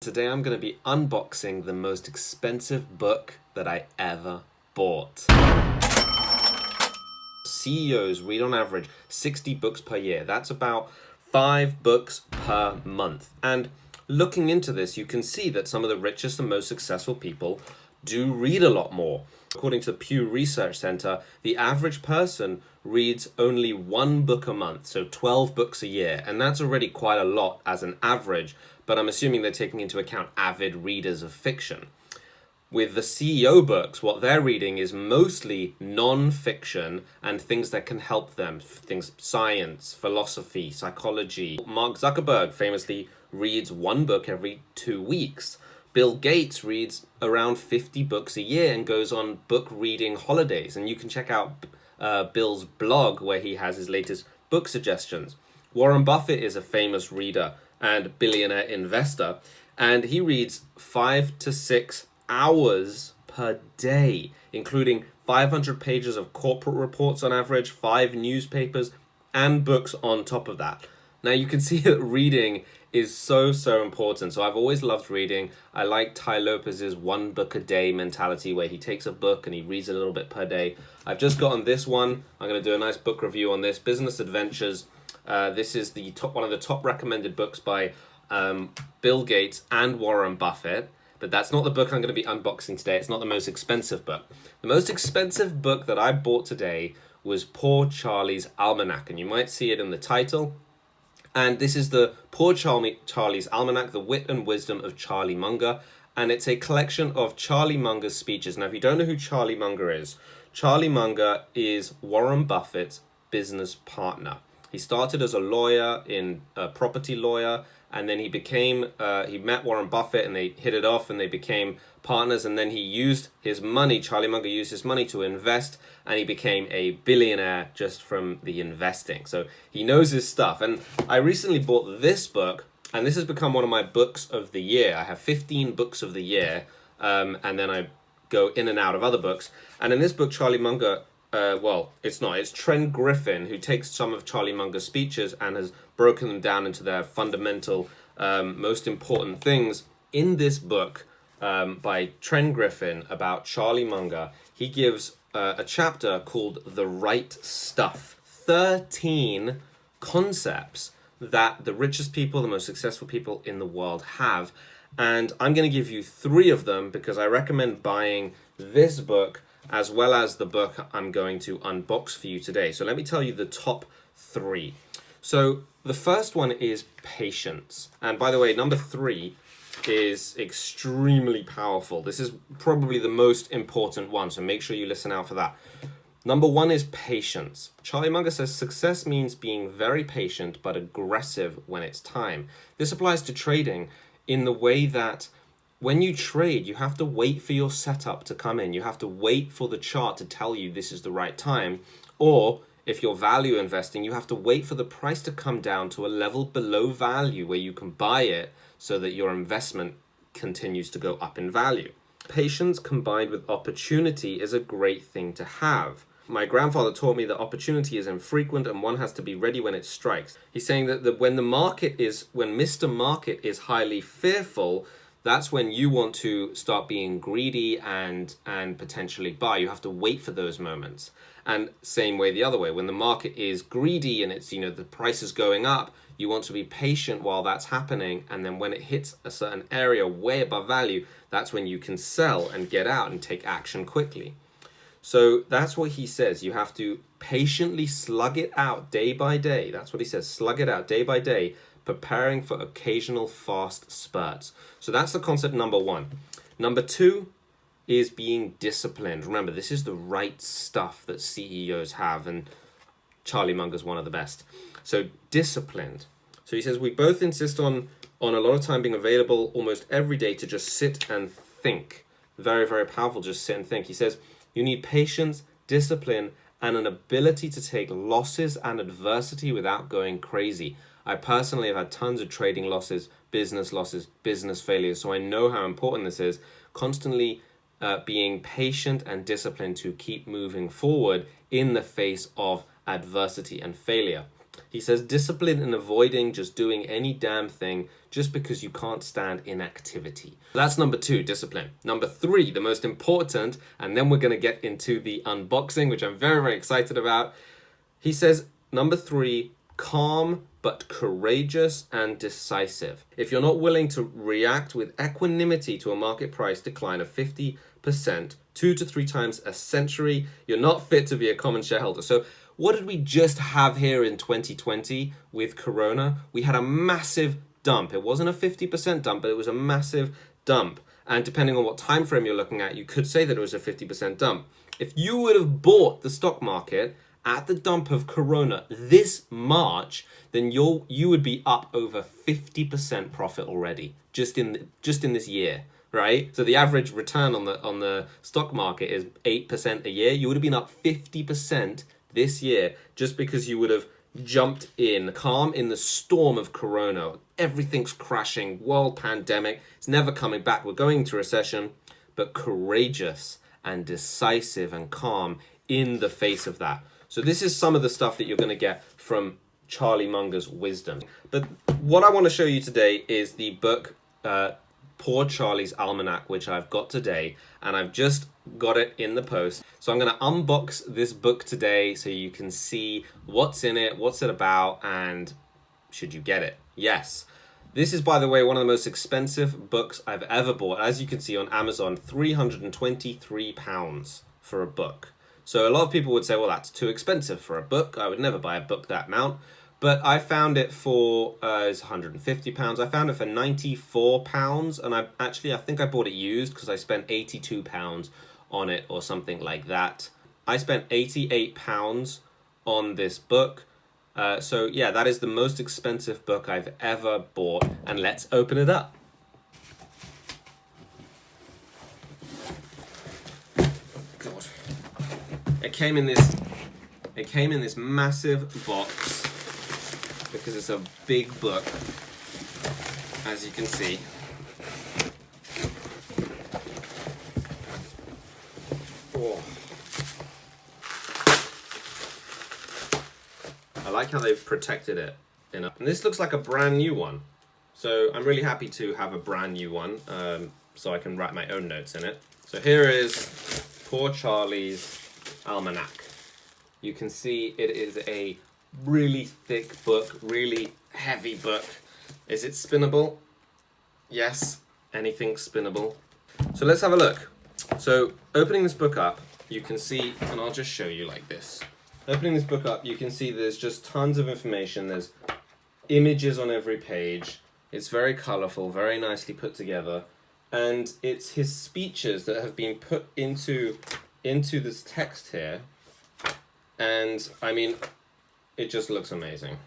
today I'm going to be unboxing the most expensive book that I ever bought. CEOs read on average 60 books per year. That's about 5 books per month. And looking into this, you can see that some of the richest and most successful people do read a lot more. According to the Pew Research Center, the average person reads only 1 book a month, so 12 books a year. And that's already quite a lot as an average, but I'm assuming they're taking into account avid readers of fiction. With the CEO books, what they're reading is mostly non-fiction and things that can help them. Things science, philosophy, psychology. Mark Zuckerberg famously reads 1 book every 2 weeks. Bill Gates reads around 50 books a year and goes on book reading holidays. And you can check out Bill's blog where he has his latest book suggestions. Warren Buffett is a famous reader and billionaire investor, and he reads 5 to 6 hours per day, including 500 pages of corporate reports on average, 5 newspapers, and books on top of that. Now you can see that reading is so important. So I've always loved reading. I like Tai Lopez's 1 book a day mentality, where he takes a book and he reads a little bit per day. I've just gotten this one. I'm going to do a nice book review on this, Business Adventures. This is one of the top recommended books by Bill Gates and Warren Buffett. But that's not the book I'm going to be unboxing today. It's not the most expensive book. The most expensive book that I bought today was Poor Charlie's Almanack. And you might see it in the title. And this is the Poor Charlie's Almanack, The Wit and Wisdom of Charlie Munger. And it's a collection of Charlie Munger's speeches. Now, if you don't know who Charlie Munger is Warren Buffett's business partner. He started as a lawyer, a property lawyer, and then he met Warren Buffett and they hit it off and they became partners, and then Charlie Munger used his money to invest, and he became a billionaire just from the investing. So he knows his stuff. And I recently bought this book, and this has become one of my books of the year. I have 15 books of the year, and then I go in and out of other books. And in this book, Charlie Munger, it's Trent Griffin who takes some of Charlie Munger's speeches and has broken them down into their fundamental, most important things. In this book by Trent Griffin about Charlie Munger, he gives a chapter called The Right Stuff. 13 concepts that the richest people, the most successful people in the world have. And I'm going to give you 3 of them because I recommend buying this book as well as the book I'm going to unbox for you today. So let me tell you the top 3. So the first one is patience. And by the way, number 3 is extremely powerful. This is probably the most important one, so make sure you listen out for that. Number 1 is patience. Charlie Munger says success means being very patient but aggressive when it's time. This applies to trading in the way that when you trade, you have to wait for your setup to come in. You have to wait for the chart to tell you this is the right time. Or if you're value investing, you have to wait for the price to come down to a level below value where you can buy it so that your investment continues to go up in value. Patience combined with opportunity is a great thing to have. My grandfather taught me that opportunity is infrequent and one has to be ready when it strikes. He's saying that when Mr. Market is highly fearful, that's when you want to start being greedy and potentially buy. You have to wait for those moments. And same way the other way. When the market is greedy and it's, the price is going up, you want to be patient while that's happening. And then when it hits a certain area way above value, that's when you can sell and get out and take action quickly. So that's what he says. You have to patiently slug it out day by day. That's what he says. Slug it out day by day, preparing for occasional fast spurts. So that's the concept number 1. Number 2 is being disciplined. Remember, this is the right stuff that CEOs have, and Charlie Munger's one of the best. So disciplined. So he says we both insist on a lot of time being available almost every day to just sit and think. Very, very powerful, just sit and think. He says you need patience, discipline, and an ability to take losses and adversity without going crazy. I personally have had tons of trading losses, business failures, so I know how important this is. Constantly being patient and disciplined to keep moving forward in the face of adversity and failure. He says discipline in avoiding just doing any damn thing just because you can't stand inactivity. That's number 2, discipline. Number 3, the most important, and then we're going to get into the unboxing, which I'm very, very excited about. He says, number 3, calm but courageous and decisive. If you're not willing to react with equanimity to a market price decline of 50%, 2 to 3 times a century, you're not fit to be a common shareholder. So what did we just have here in 2020 with Corona? We had a massive dump. It wasn't a 50% dump, but it was a massive dump. And depending on what time frame you're looking at, you could say that it was a 50% dump. If you would have bought the stock market at the dump of Corona this March, then you would be up over 50% profit already just in this year, right? So the average return on the stock market is 8% a year. You would have been up 50% this year just because you would have jumped in calm in the storm of Corona. Everything's crashing, world pandemic, it's never coming back, we're going into recession, but courageous and decisive and calm in the face of that. So this is some of the stuff that you're going to get from Charlie Munger's wisdom. But what I want to show you today is the book Poor Charlie's Almanack, which I've got today, and I've just got it in the post. So I'm going to unbox this book today so you can see what's in it, what's it about, and should you get it? Yes. This is, by the way, one of the most expensive books I've ever bought. As you can see on Amazon, £323 for a book. So a lot of people would say, well, that's too expensive for a book. I would never buy a book that amount. But I found it for, it's £150. I found it for £94. And I think I bought it used because I spent £82 on it or something like that. I spent £88 on this book. So yeah, that is the most expensive book I've ever bought. And let's open it up. God. It came in this massive box because it's a big book, as you can see. Oh. I like how they've protected it enough. And this looks like a brand new one. So I'm really happy to have a brand new one, so I can write my own notes in it. So here is Poor Charlie's Almanack. You can see it is a really thick book, really heavy book. Is it spinnable? Yes, anything's spinnable. So let's have a look. So opening this book up, you can see, and I'll just show you like this. Opening this book up, you can see there's just tons of information. There's images on every page. It's very colorful, very nicely put together. And it's his speeches that have been put into this text here. And I mean, it just looks amazing.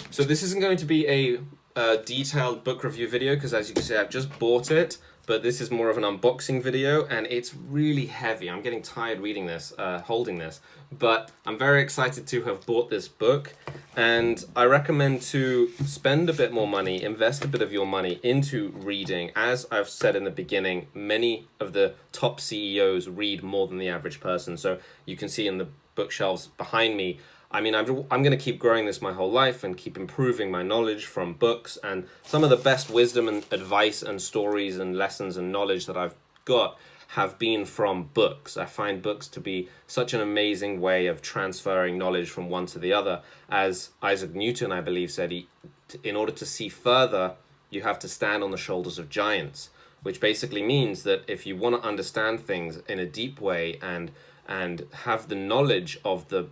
So this isn't going to be a detailed book review video because, as you can see, I've just bought it, but this is more of an unboxing video, and it's really heavy. I'm getting tired reading this, holding this, but I'm very excited to have bought this book, and I recommend to spend a bit more money, invest a bit of your money into reading. As I've said in the beginning, many of the top CEOs read more than the average person, so you can see in the bookshelves behind me, I mean, I'm going to keep growing this my whole life and keep improving my knowledge from books, and some of the best wisdom and advice and stories and lessons and knowledge that I've got have been from books. I find books to be such an amazing way of transferring knowledge from one to the other. As Isaac Newton, I believe, said, in order to see further, you have to stand on the shoulders of giants, which basically means that if you want to understand things in a deep way and have the knowledge of the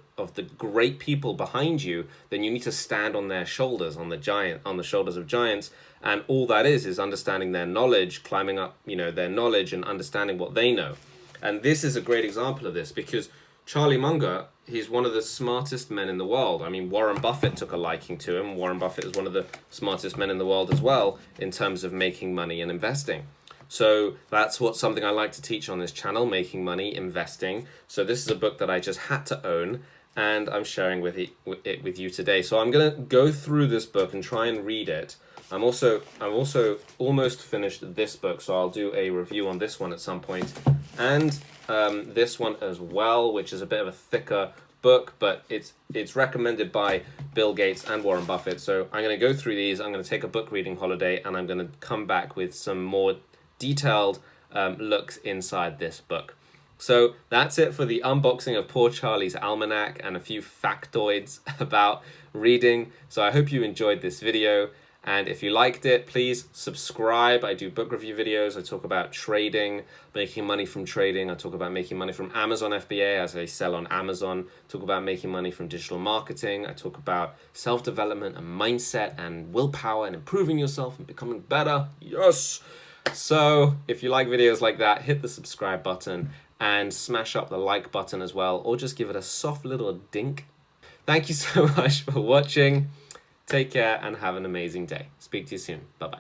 great people behind you, then you need to stand on their shoulders, on the shoulders of giants. And all that is understanding their knowledge, climbing up, their knowledge and understanding what they know. And this is a great example of this because Charlie Munger, he's one of the smartest men in the world. I mean, Warren Buffett took a liking to him. Warren Buffett is one of the smartest men in the world as well in terms of making money and investing. So that's something I like to teach on this channel, making money, investing. So this is a book that I just had to own, and I'm sharing it with you today. So I'm going to go through this book and try and read it. I'm also almost finished this book, so I'll do a review on this one at some point. And this one as well, which is a bit of a thicker book, but it's recommended by Bill Gates and Warren Buffett. So I'm going to go through these. I'm going to take a book reading holiday, and I'm going to come back with some more detailed looks inside this book. So that's it for the unboxing of Poor Charlie's Almanack and a few factoids about reading. So I hope you enjoyed this video. And if you liked it, please subscribe. I do book review videos. I talk about trading, making money from trading. I talk about making money from Amazon FBA as I sell on Amazon. I talk about making money from digital marketing. I talk about self-development and mindset and willpower and improving yourself and becoming better. Yes! So if you like videos like that, hit the subscribe button and smash up the like button as well, or just give it a soft little dink. Thank you so much for watching. Take care and have an amazing day. Speak to you soon. Bye-bye.